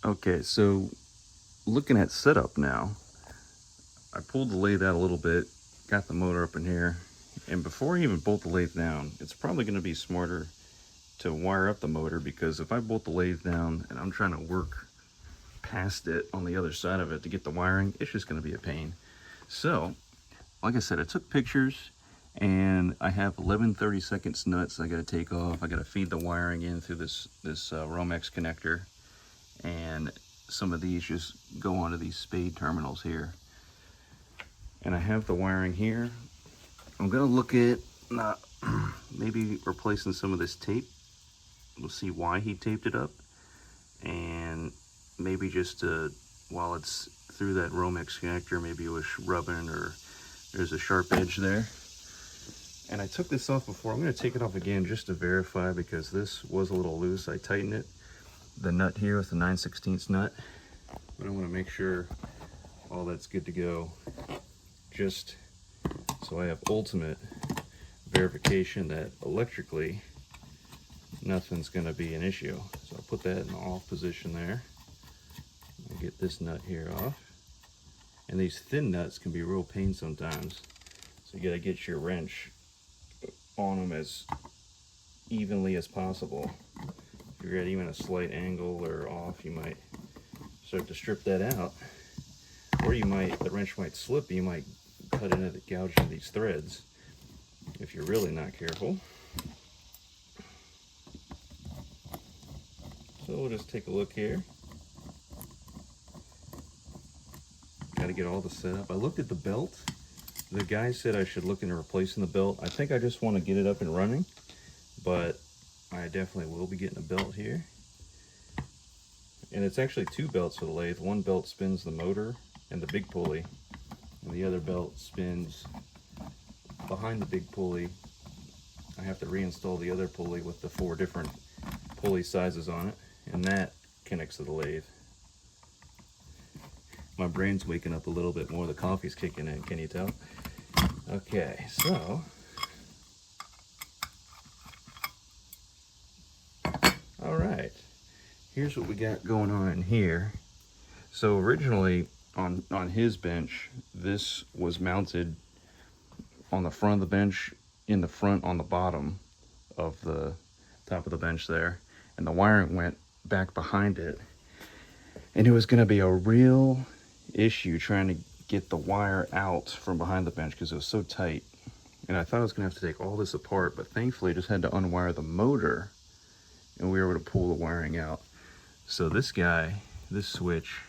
Okay, so looking at setup now, I pulled the lathe out a little bit, got the motor up in here, and before I even bolt the lathe down, it's probably going to be smarter to wire up the motor, because if I bolt the lathe down and I'm trying to work past it on the other side of it to get the wiring, it's just going to be a pain. So, like I said, I took pictures, and I have 11/32 nuts I got to take off. I got to feed the wiring in through this Romex connector, and some of these just go onto these spade terminals here. And I have the wiring here. I'm gonna look at maybe replacing some of this tape. We'll see why he taped it up, and maybe just while it's through that Romex connector, maybe it was rubbing or there's a sharp edge there. And I took this off before. I'm going to take it off again just to verify, because this was a little loose. I tightened it, the nut here with the 9/16 nut, but I want to make sure all that's good to go, just so I have ultimate verification that electrically nothing's going to be an issue. So I'll put that in the off position there. I'll get this nut here off. And these thin nuts can be a real pain sometimes, so you got to get your wrench on them as evenly as possible. If you're at even a slight angle or off, you might start to strip that out, or the wrench might slip. You might cut into the gouge into these threads if you're really not careful. So we'll just take a look here. Got to get all the setup. I looked at the belt. The guy said I should look into replacing the belt. I think I just want to get it up and running, but I definitely will be getting a belt here. And it's actually two belts for the lathe. One belt spins the motor and the big pulley, and the other belt spins behind the big pulley. I have to reinstall the other pulley with the 4 different pulley sizes on it, and that connects to the lathe. My brain's waking up a little bit more. The coffee's kicking in, can you tell? Okay, so all right, here's what we got going on in here. So originally on his bench, this was mounted on the front of the bench, in the front on the bottom of the top of the bench there, and the wiring went back behind it, and it was going to be a real issue trying to get the wire out from behind the bench because it was so tight. And I thought I was going to have to take all this apart, but thankfully I just had to unwire the motor and we were able to pull the wiring out. So this switch,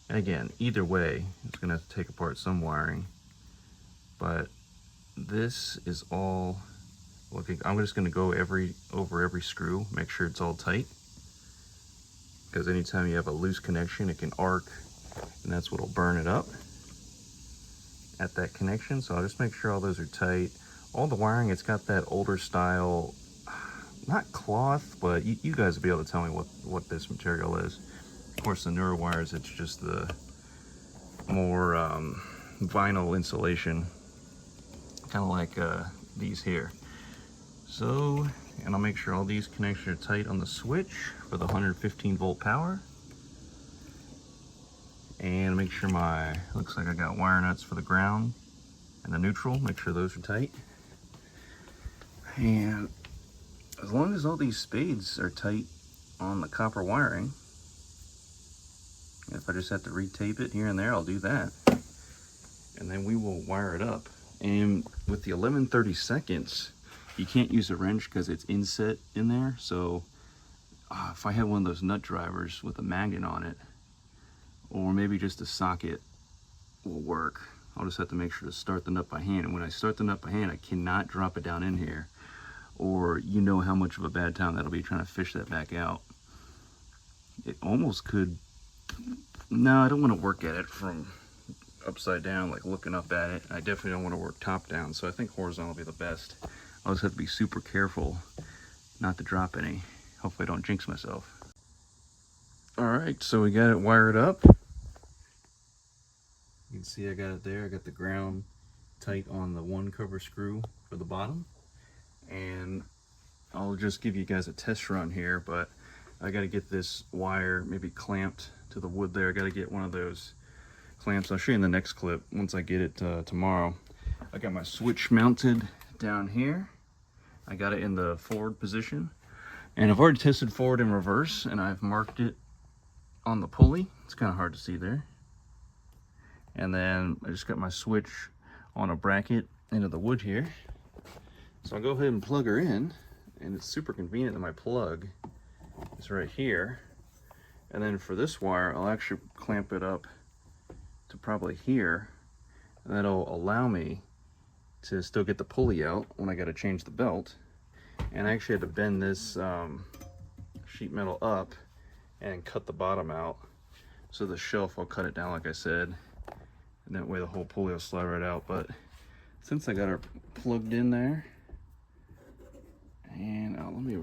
and again, either way, it's going to have to take apart some wiring, but this is all looking. I'm just going to go over every screw, make sure it's all tight, because anytime you have a loose connection, it can arc, and that's what'll burn it up at that connection. So I'll just make sure all those are tight. All the wiring, it's got that older style, not cloth, but you guys will be able to tell me what this material is. Of course, the newer wires, it's just the more vinyl insulation, kind of like these here. So, and I'll make sure all these connections are tight on the switch for the 115 volt power. And make sure looks like I got wire nuts for the ground and the neutral, make sure those are tight. And as long as all these spades are tight on the copper wiring, if I just have to retape it here and there, I'll do that. And then we will wire it up. And with the 11/32, you can't use a wrench because it's inset in there. So if I have one of those nut drivers with a magnet on it, or maybe just a socket will work. I'll just have to make sure to start the nut by hand. And when I start the nut by hand, I cannot drop it down in here, or you know how much of a bad time that'll be trying to fish that back out. It almost could, no, I don't want to work at it from upside down, like looking up at it. I definitely don't want to work top down, so I think horizontal will be the best. I'll just have to be super careful not to drop any. Hopefully I don't jinx myself. All right, so we got it wired up. You can see I got it there. I got the ground tight on the one cover screw for the bottom. And I'll just give you guys a test run here, but I got to get this wire maybe clamped to the wood there. I got to get one of those clamps. I'll show you in the next clip once I get it tomorrow. I got my switch mounted down here. I got it in the forward position, and I've already tested forward and reverse, and I've marked it on the pulley. It's kind of hard to see there. And then I just got my switch on a bracket into the wood here. So I'll go ahead and plug her in, and it's super convenient that my plug is right here. And then for this wire, I'll actually clamp it up to probably here, and that'll allow me to still get the pulley out when I got to change the belt. And I actually had to bend this sheet metal up and cut the bottom out. So the shelf, I'll cut it down like I said, and that way the whole pulley will slide right out. But since I got her plugged in there, and let me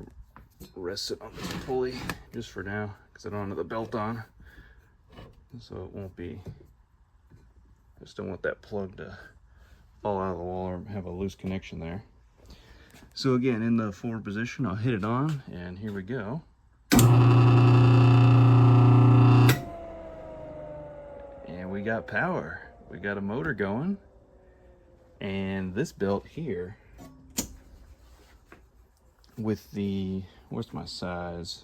rest it on this pulley just for now, because I don't have the belt on, so it won't be, I just don't want that plug to fall out of the wall or have a loose connection there. So again, in the forward position, I'll hit it on, and here we go. And we got power. We got a motor going. And this belt here, with the, what's my size?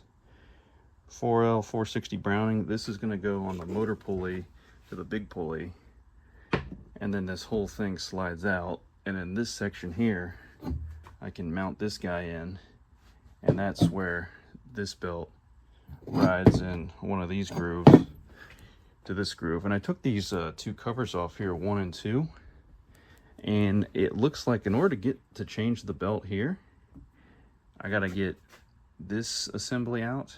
4L 460 Browning. This is gonna go on the motor pulley to the big pulley. And then this whole thing slides out, and in this section here I can mount this guy in, and that's where this belt rides in one of these grooves to this groove. And I took these two covers off here, 1 and 2, and it looks like in order to change the belt here, I gotta get this assembly out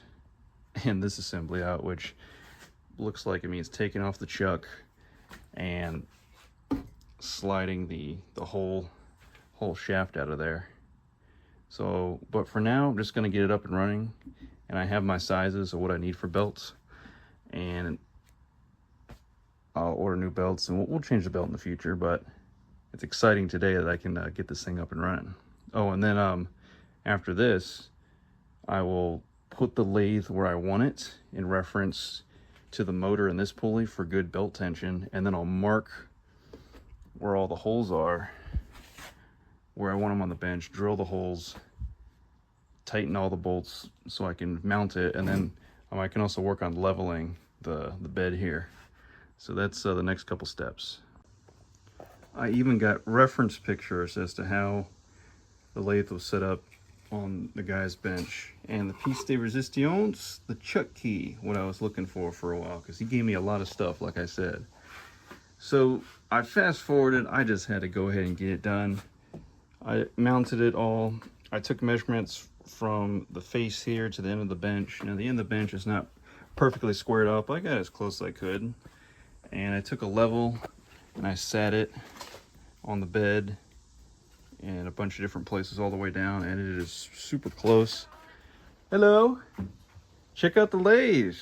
and this assembly out, which looks like it means taking off the chuck and sliding the whole shaft out of there. So, but for now, I'm just going to get it up and running, and I have my sizes of what I need for belts, and I'll order new belts, and we'll change the belt in the future. But it's exciting today that I can get this thing up and running. Oh, and then after this, I will put the lathe where I want it in reference to the motor in this pulley for good belt tension, and then I'll mark where all the holes are, where I want them on the bench, drill the holes, tighten all the bolts so I can mount it, and then I can also work on leveling the bed here. So that's the next couple steps. I even got reference pictures as to how the lathe was set up on the guy's bench, and the piece de resistance, the chuck key, what I was looking for a while, because he gave me a lot of stuff, like I said. So I fast forwarded, I just had to go ahead and get it done. I mounted it all. I took measurements from the face here to the end of the bench. Now the end of the bench is not perfectly squared up. I got as close as I could. And I took a level and I sat it on the bed in a bunch of different places all the way down, and it is super close. Hello, check out the lathe.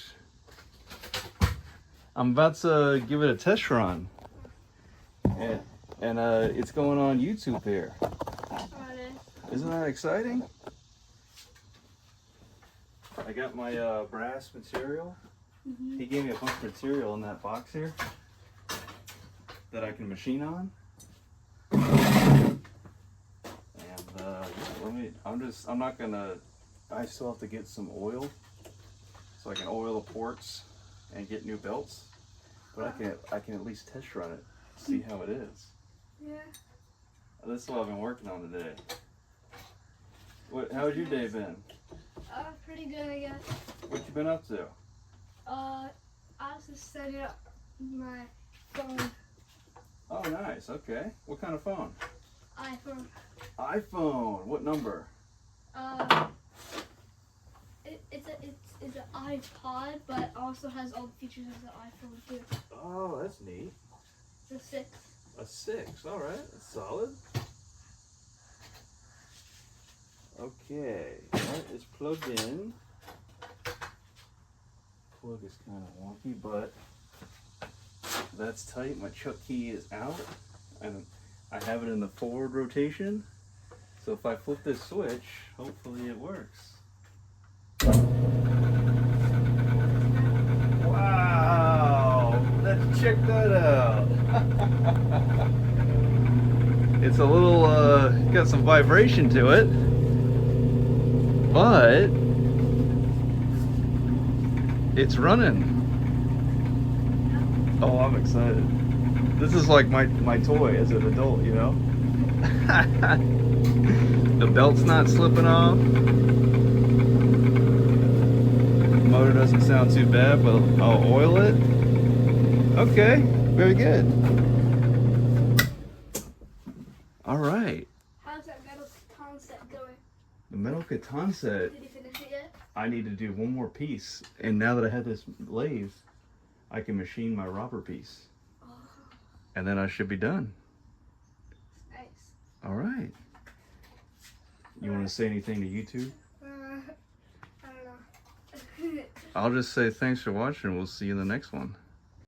I'm about to give it a test run, and it's going on YouTube here. Isn't that exciting? I got my brass material. He gave me a bunch of material in that box here that I can machine on. I still have to get some oil so I can oil the ports and get new belts, but I can at least test run it, see how it is. Yeah. This is what I've been working on today. How's your day been? Pretty good, I guess. What you been up to? I was just setting up my phone. Oh, nice. Okay. What kind of phone? iPhone. iPhone. What number? It's an iPod, but also has all the features of the iPhone too. Oh, that's neat. It's a 6. A 6. All right. That's solid. Okay. That is plugged in. Plug is kind of wonky, but that's tight. My chuck key is out, and I have it in the forward rotation. So if I flip this switch, hopefully it works. check that out. It's a little, got some vibration to it, but it's running. Oh, I'm excited. This is like my toy as an adult, you know? The belt's not slipping off. The motor doesn't sound too bad, but I'll oil it. Okay, very good. All right. How's that metal baton set going? The metal baton set, Did you finish it yet? I need to do one more piece. And now that I have this lathe, I can machine my robber piece. Oh, And then I should be done. nice. All right. You want to say anything to YouTube? I don't know. I'll just say thanks for watching. We'll see you in the next one.